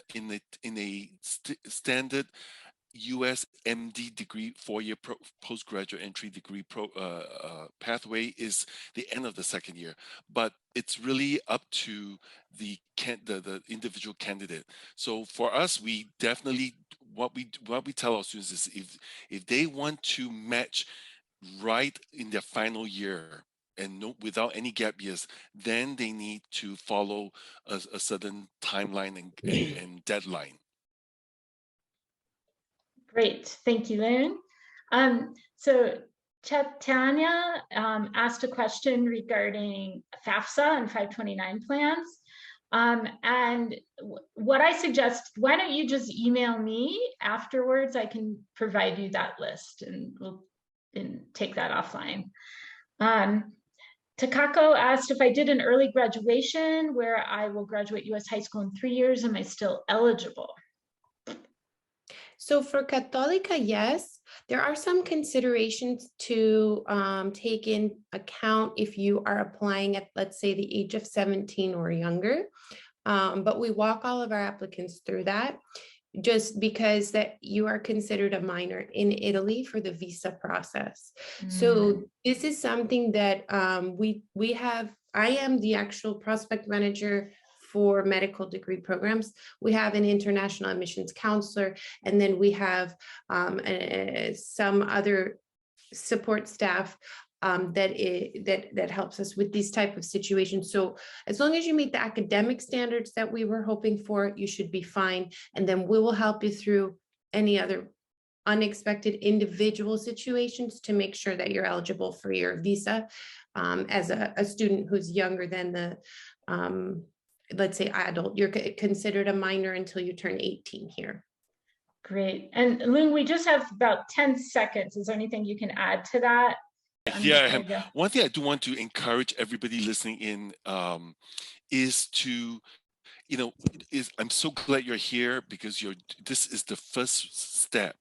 a standard USMD degree, 4-year postgraduate entry degree pathway is the end of the second year, but it's really up to the individual candidate. So for us, we definitely what we tell our students is if they want to match right in their final year and without any gap years, then they need to follow a certain timeline and deadline. Great, thank you, Lynn. So Chaitanya asked a question regarding FAFSA and 529 plans. And what I suggest, why don't you just email me afterwards? I can provide you that list and we'll take that offline. Takako asked if I did an early graduation where I will graduate US high school in 3 years, am I still eligible? So for Cattolica, yes, there are some considerations to take in account if you are applying at, let's say, the age of 17 or younger. But we walk all of our applicants through that, just because that you are considered a minor in Italy for the visa process. So this is something that we have. I am the actual prospect manager for medical degree programs. We have an international admissions counselor, and then we have some other support staff that helps us with these type of situations. So as long as you meet the academic standards that we were hoping for, you should be fine. And then we will help you through any other unexpected individual situations to make sure that you're eligible for your visa as a student who's younger than the let's say adult. You're considered a minor until you turn 18 here. Great. And Lung, we just have about 10 seconds. Is there anything you can add to that? Yeah, one thing I do want to encourage everybody listening in is to, I'm so glad you're here, because this is the first step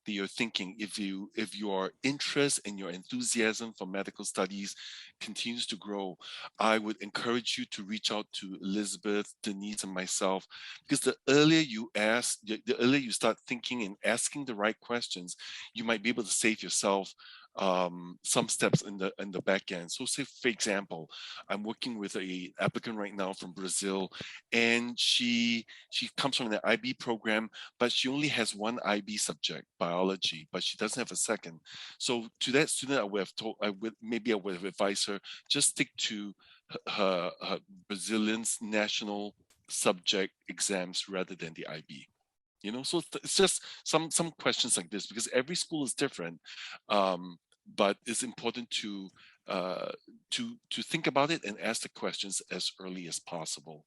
that you're thinking. If your interest and your enthusiasm for medical studies continues to grow, I would encourage you to reach out to Elizabeth, Denise, and myself, because the earlier you ask, the earlier you start thinking and asking the right questions, you might be able to save yourself some steps in the back end. So say, for example, I'm working with a applicant right now from Brazil, and she comes from the IB program, but she only has one IB subject, biology, but she doesn't have a second. So to that student, I would have advised her, just stick to her Brazilian's national subject exams rather than the IB. So it's just some questions like this, because every school is different, but it's important to think about it and ask the questions as early as possible.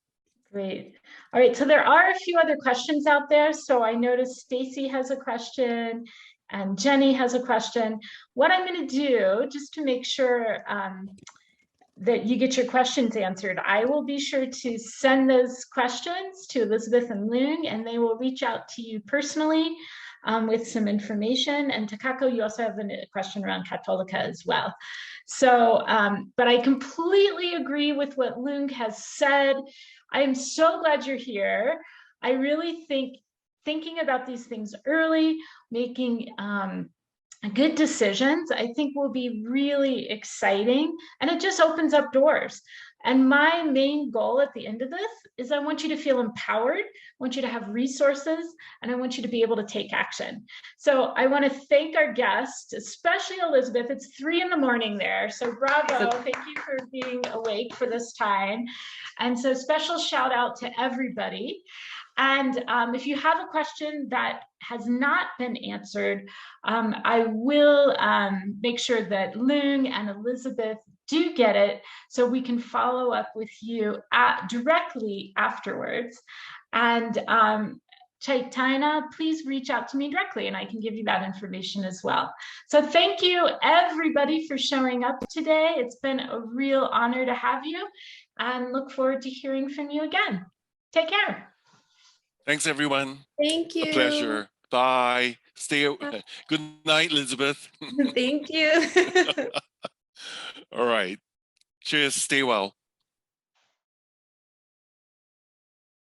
Great. All right, so there are a few other questions out there. So I noticed Stacy has a question and Jenny has a question. What I'm going to do, just to make sure that you get your questions answered, I will be sure to send those questions to Elizabeth and Lung, and they will reach out to you personally with some information. And Takako, you also have a question around Cattolica as well. So, but I completely agree with what Lung has said. I am so glad you're here. I really think thinking about these things early, making good decisions, I think will be really exciting, and it just opens up doors. And my main goal at the end of this is I want you to feel empowered, I want you to have resources, and I want you to be able to take action. So I want to thank our guests, especially Elizabeth. It's 3 a.m. there. So bravo, thank you for being awake for this time. And so special shout out to everybody. And if you have a question that has not been answered, I will make sure that Lung and Elizabeth do get it so we can follow up with you directly afterwards. And Chaitanya, please reach out to me directly and I can give you that information as well. So thank you everybody for showing up today. It's been a real honor to have you and look forward to hearing from you again. Take care. Thanks, everyone. Thank you. A pleasure. Bye. Good night, Elizabeth. Thank you. All right. Cheers. Stay well.